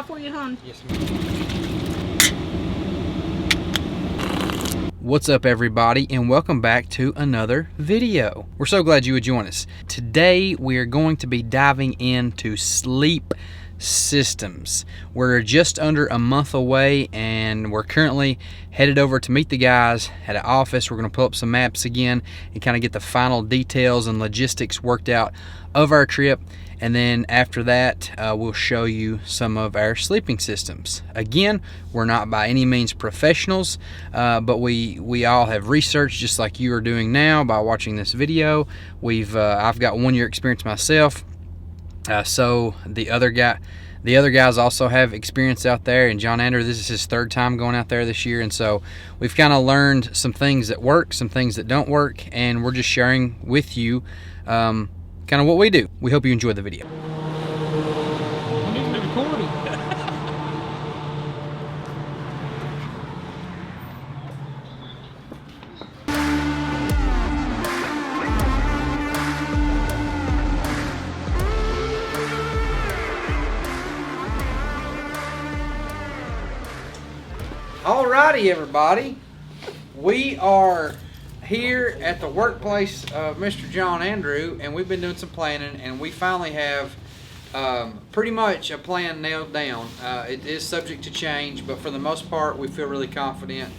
hot for you, hon? Yes, ma'am. What's up, everybody, and welcome back to another video. We're so glad you would join us. Today we are going to be diving into sleep systems. We're just under a month away, and we're currently headed over to meet the guys at an office. We're going to pull up some maps again and kind of get the final details and logistics worked out of our trip. And then after that, we'll show you some of our sleeping systems. Again, we're not by any means professionals, but we all have researched just like you are doing now by watching this video. I've got 1 year experience myself, so the other guys also have experience out there. And John Andrew, this is his third time going out there this year, and so we've kind of learned some things that work, some things that don't work, and we're just sharing with you kind of what we do. We hope you enjoy the video. I need to be recording. Alrighty, everybody. We are here at the workplace of Mr. John Andrew, and we've been doing some planning, and we finally have pretty much a plan nailed down. It is subject to change, but for the most part we feel really confident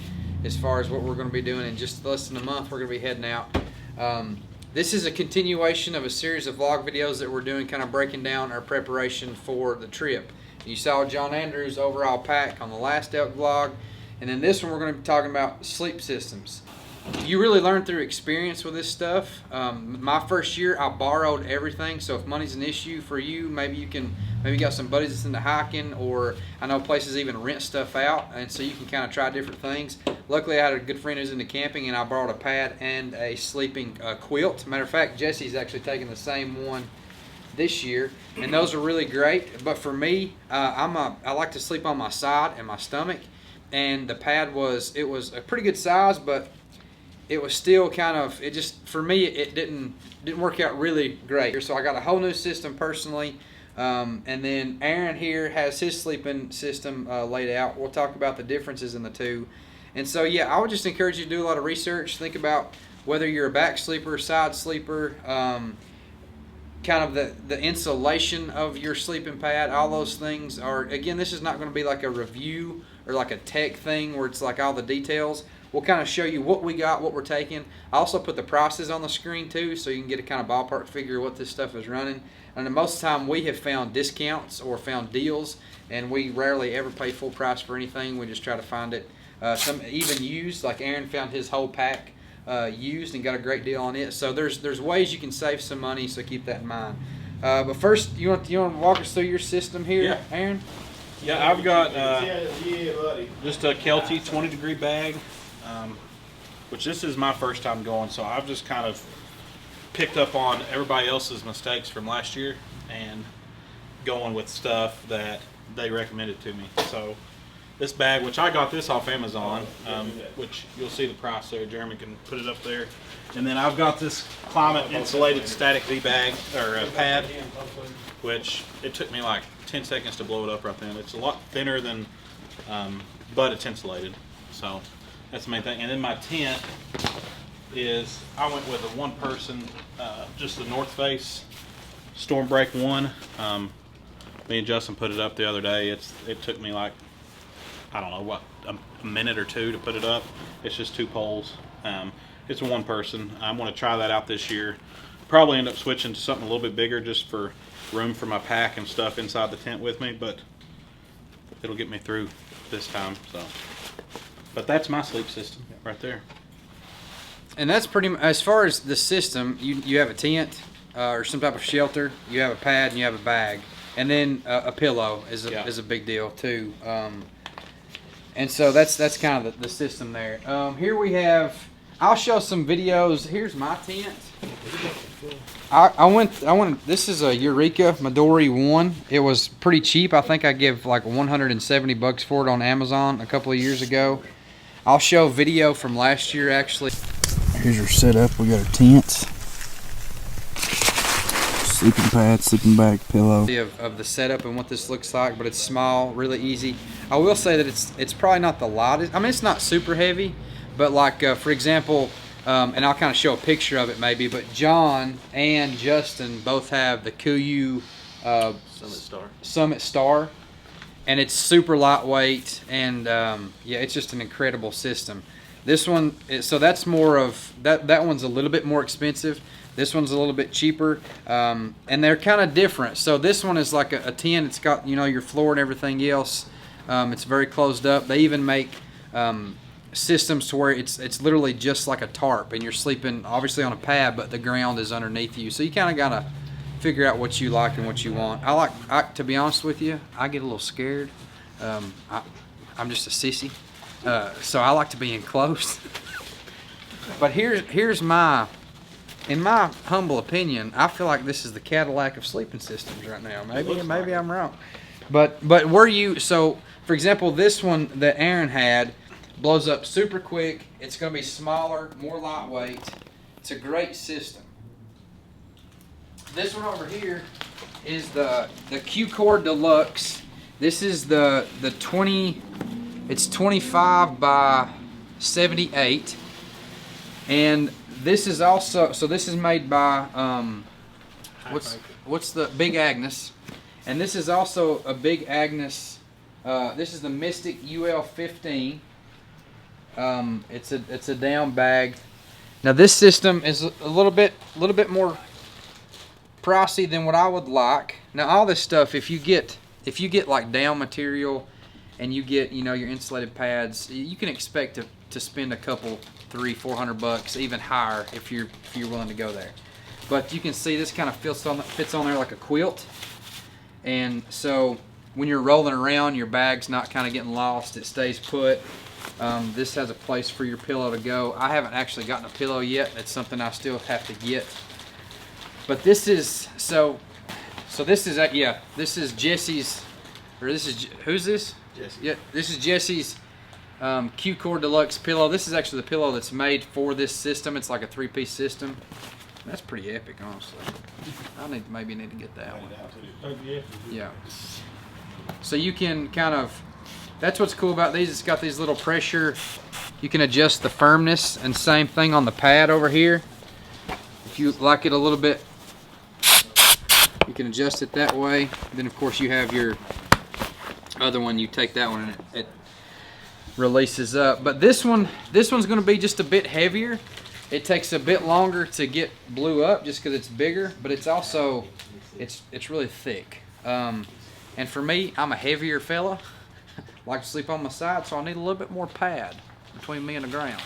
as far as what we're going to be doing. In just less than a month we're going to be heading out. This is a continuation of a series of vlog videos that we're doing, kind of breaking down our preparation for the trip. You saw John Andrew's overall pack on the last elk vlog, and then this one we're going to be talking about sleep systems. You really learn through experience with this stuff. My first year I borrowed everything, so if money's an issue for you, maybe you got some buddies that's into hiking, or I know places even rent stuff out, and so you can kind of try different things. Luckily I had a good friend who's into camping, and I borrowed a pad and a sleeping quilt. Matter of fact, Jesse's actually taking the same one this year, and those are really great. But for me, I like to sleep on my side and my stomach, and the pad was a pretty good size, but it was still kind of, it just, for me, it didn't work out really great. So I got a whole new system personally, and then Aaron here has his sleeping system laid out. We'll talk about the differences in the two. And so yeah, I would just encourage you to do a lot of research. Think about whether you're a back sleeper, side sleeper, kind of the insulation of your sleeping pad. All those things are, again, this is not going to be like a review or like a tech thing where it's like all the details. We'll kind of show you what we got, what we're taking. I also put the prices on the screen too, so you can get a kind of ballpark figure of what this stuff is running. And most of the time we have found discounts or found deals, and we rarely ever pay full price for anything. We just try to find it. Some even used, like Aaron found his whole pack used and got a great deal on it. So there's ways you can save some money, so keep that in mind. But first, you want to walk us through your system here, yeah. Aaron? Yeah, I've got just a Kelty 20-degree bag, which this is my first time going, so I've just kind of picked up on everybody else's mistakes from last year and going with stuff that they recommended to me. So this bag, which I got this off Amazon, which you'll see the price there. Jeremy can put it up there. And then I've got this climate insulated static V bag, or pad, which it took me like 10 seconds to blow it up right then. It's a lot thinner than, but it's insulated. So that's the main thing. And then my tent is, I went with a one-person, just the North Face Storm Break 1. Me and Justin put it up the other day. It took me like, I don't know what, a minute or two to put it up. It's just 2 poles. It's a one-person. I'm going to try that out this year. Probably end up switching to something a little bit bigger just for room for my pack and stuff inside the tent with me, but it'll get me through this time. So, but that's my sleep system right there. And that's pretty much, as far as the system, you have a tent or some type of shelter, you have a pad, and you have a bag, and then a pillow is a big deal too. And so that's kind of the system there. Here we have, I'll show some videos. Here's my tent. I went. This is a Eureka Midori 1. It was pretty cheap. I think I give like 170 bucks for it on Amazon a couple of years ago. I'll show video from last year actually. Here's our setup. We got our tents. sleeping pad, sleeping bag, pillow. Of the setup and what this looks like, but it's small, really easy. I will say that it's probably not the lightest. I mean, it's not super heavy, but like for example, and I'll kind of show a picture of it maybe. But John and Justin both have the Kuiu Summit Star, and it's super lightweight, and yeah, it's just an incredible system. This one, so that's more of that. That one's a little bit more expensive. This one's a little bit cheaper, and they're kind of different. So this one is like a 10. It's got, you know, your floor and everything else. It's very closed up. They even make systems to where it's literally just like a tarp, and you're sleeping obviously on a pad, but the ground is underneath you. So you kind of gotta figure out what you like and what you want. To be honest with you, I get a little scared. I'm just a sissy, so I like to be enclosed. But here's my. In my humble opinion, I feel like this is the Cadillac of sleeping systems right now. Maybe I'm wrong. But so for example, this one that Aaron had blows up super quick. It's going to be smaller, more lightweight. It's a great system. This one over here is the Q-Core Deluxe. This is the 20. It's 25 by 78, and this is also, so this is made by what's the Big Agnes, and this is also a Big Agnes. This is the Mystic UL15. It's a down bag. Now this system is a little bit more pricey than what I would like. Now all this stuff, if you get like down material, and you get, you know, your insulated pads, you can expect to spend a couple, $300-400, even higher if you're willing to go there. But you can see this kind of fits on there like a quilt, and so when you're rolling around, your bag's not kind of getting lost. It stays put. This has a place for your pillow to go. I haven't actually gotten a pillow yet. It's something I still have to get. But this is so this is this is Jesse's, or this is, who's this? Jesse. Yeah, this is Jesse's Q-Core Deluxe pillow. This is actually the pillow that's made for this system. It's like a 3-piece system. That's pretty epic, honestly. I maybe need to get that one. Yeah. So you can kind of, that's what's cool about these. It's got these little pressure. You can adjust the firmness, and same thing on the pad over here. If you like it a little bit, you can adjust it that way. Then of course you have your other one. You take that one and it releases up. But this one's going to be just a bit heavier. It takes a bit longer to get blew up just because it's bigger, but it's also it's really thick. And for me, I'm a heavier fella. Like to sleep on my side, so I need a little bit more pad between me and the ground.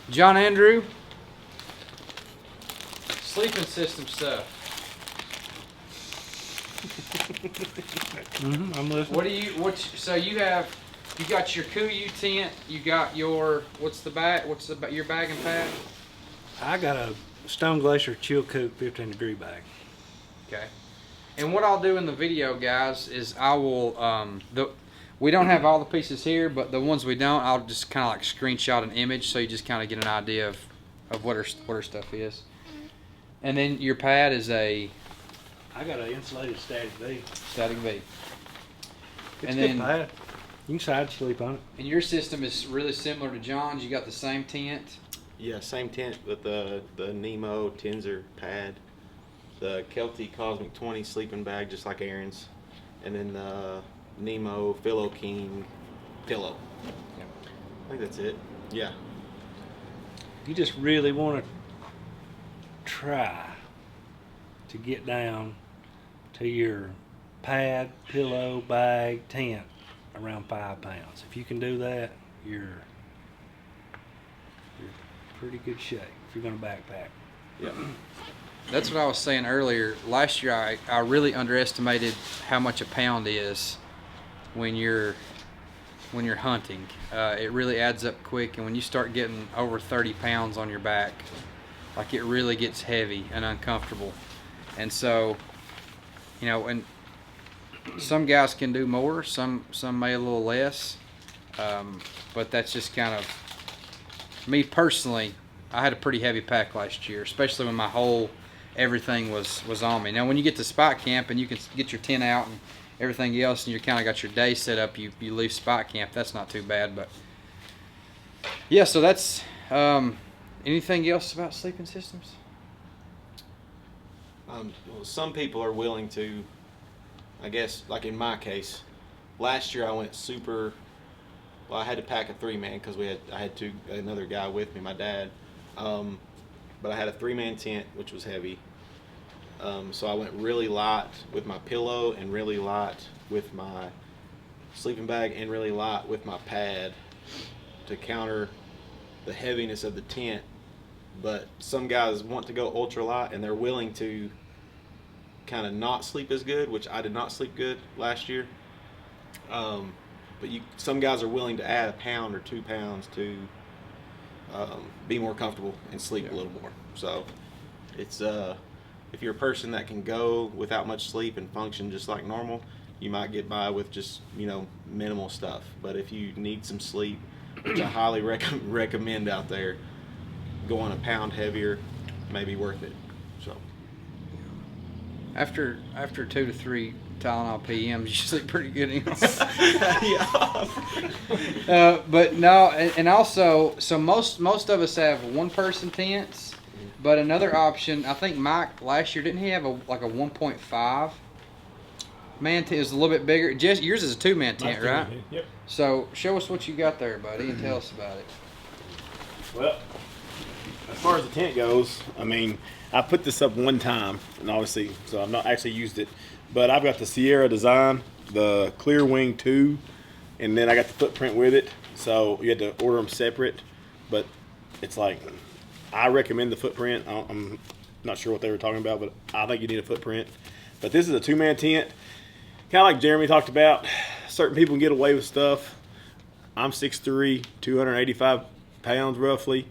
John Andrew, sleeping system stuff. I'm listening. So you got your Kuiu tent, you got your, your bag and pad? I got a Stone Glacier Chill Coop 15-degree bag. Okay. And what I'll do in the video, guys, is I will, we don't have all the pieces here, but the ones we don't, I'll just kind of like screenshot an image so you just kind of get an idea of what her stuff is. And then your pad is I got an insulated Static V. Static V. It's and good then pad. You can side sleep on it. And your system is really similar to John's. You got the same tent. Yeah, same tent with the Nemo Tenzer pad, the Kelty Cosmic 20 sleeping bag just like Aaron's, and then the Nemo Philo King pillow. Yep. I think that's it. Yeah. You just really want to try to get down to your pad, pillow, bag, tent around 5 pounds. If you can do that, you're in pretty good shape if you're going to backpack. Yeah. That's what I was saying earlier. Last year I really underestimated how much a pound is when you're hunting. It really adds up quick, and when you start getting over 30 pounds on your back, like, it really gets heavy and uncomfortable. And so, you know, and some guys can do more, some may a little less, but that's just kind of me personally. I had a pretty heavy pack last year, especially when my whole everything was on me. Now, when you get to spot camp and you can get your tent out and everything else, and you kind of got your day set up, you leave spot camp. That's not too bad, but yeah. So that's anything else about sleeping systems? Well, some people are willing to, I guess, like in my case, last year I went super. Well, I had to pack a 3-man because I had another guy with me, my dad. But I had a 3-man tent, which was heavy. So I went really light with my pillow and really light with my sleeping bag and really light with my pad to counter the heaviness of the tent. But some guys want to go ultra light and they're willing to kind of not sleep as good, which I did not sleep good last year. But some guys are willing to add a pound or 2 pounds to be more comfortable and sleep a little more. So it's if you're a person that can go without much sleep and function just like normal, you might get by with just minimal stuff. But if you need some sleep, which I highly recommend out there, going a pound heavier may be worth it. So After 2 to 3 Tylenol PMs, you sleep pretty good. But no, and also, so most of us have 1-person tents, but another option, I think Mike last year, didn't he have like a 1.5 man tent? It was a little bit bigger. Jess, yours is a 2-man tent, right? Yep. So show us what you got there, buddy, and tell us about it. Well, as far as the tent goes, I mean, I put this up one time, and obviously, so I've not actually used it. But I've got the Sierra design, the Clear Wing 2, and then I got the footprint with it. So you had to order them separate. But it's like, I recommend the footprint. I'm not sure what they were talking about, but I think you need a footprint. But this is a 2-man tent. Kind of like Jeremy talked about, certain people can get away with stuff. I'm 6'3", 285 pounds roughly.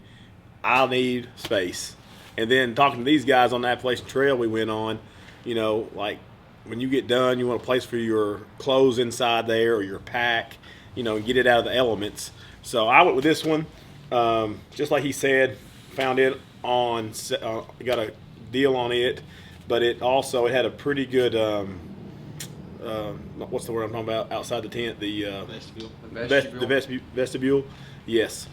I'll need space. And then talking to these guys on the Appalachian Trail we went on, like when you get done, you want a place for your clothes inside there or your pack, and get it out of the elements. So I went with this one, just like he said, found it on, got a deal on it, but it had a pretty good, what's the word I'm talking about, outside the tent, the vestibule. Yes.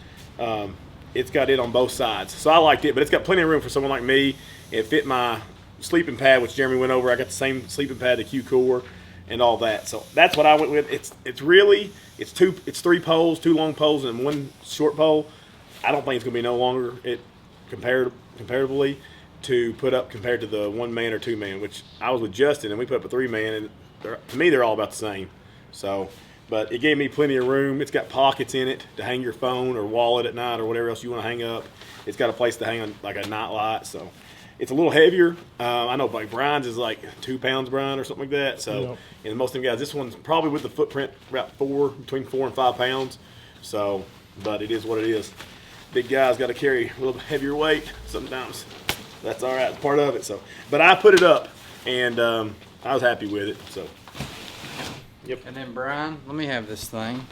It's got it on both sides. So I liked it, but it's got plenty of room for someone like me. It fit my sleeping pad, which Jeremy went over. I got the same sleeping pad, the Q-Core, and all that. So that's what I went with. It's 3 poles, 2 long poles, and 1 short pole. I don't think it's going to be no longer comparatively to put up compared to the 1-man or 2-man, which I was with Justin, and we put up a 3-man, and to me they're all about the same. So. But it gave me plenty of room. It's got pockets in it to hang your phone or wallet at night or whatever else you want to hang up. It's got a place to hang on like a night light. So it's a little heavier. I know like Brian's is like 2 pounds, Brian, or something like that. So, and most of them guys, this one's probably with the footprint about between 4 and 5 pounds. So, but it is what it is. Big guys got to carry a little heavier weight sometimes. That's all right. It's part of it. So, but I put it up and I was happy with it. So. Yep. And then Brian, let me have this thing.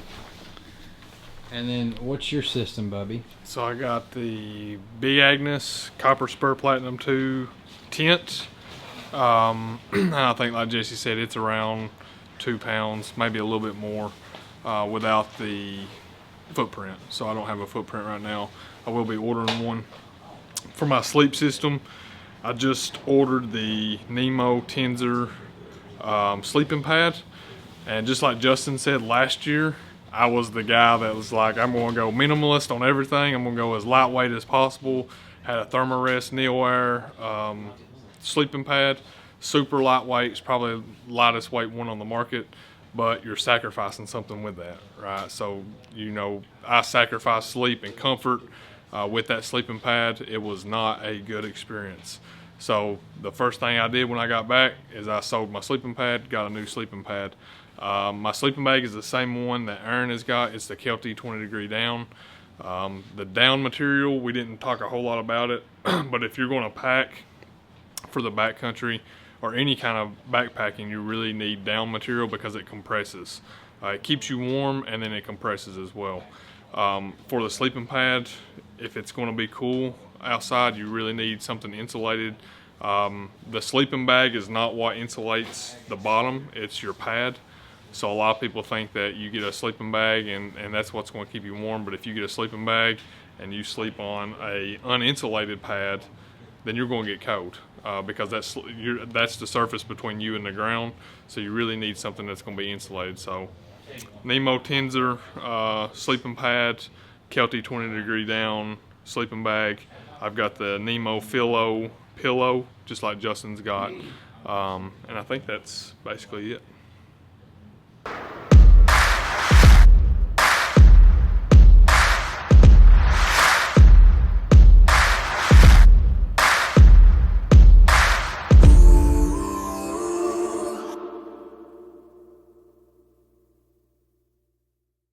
And then what's your system, Bubby? So I got the Big Agnes Copper Spur Platinum 2 tent. And I think, like Jesse said, it's around 2 pounds, maybe a little bit more, without the footprint. So I don't have a footprint right now. I will be ordering one. For my sleep system, I just ordered the Nemo Tensor sleeping pad. And just like Justin said last year, I was the guy that was like, I'm going to go minimalist on everything. I'm going to go as lightweight as possible. Had a Thermarest NeoAir sleeping pad. Super lightweight. It's probably the lightest weight one on the market. But you're sacrificing something with that, right? So, I sacrificed sleep and comfort with that sleeping pad. It was not a good experience. So the first thing I did when I got back is I sold my sleeping pad, got a new sleeping pad. My sleeping bag is the same one that Aaron has got. It's the Kelty 20 degree down. The down material, we didn't talk a whole lot about it, but if you're going to pack for the backcountry or any kind of backpacking, you really need down material because it compresses. It keeps you warm and then it compresses as well. For the sleeping pad, if it's going to be cool, outside, you really need something insulated. The sleeping bag is not what insulates the bottom, it's your pad. So a lot of people think that you get a sleeping bag and that's what's going to keep you warm, but if you get a sleeping bag and you sleep on a uninsulated pad, then you're going to get cold because that's the surface between you and the ground. So you really need something that's going to be insulated. So Nemo Tensor sleeping pad, Kelty 20 degree down sleeping bag. I've got the Nemo Philo pillow, just like Justin's got, and I think that's basically it.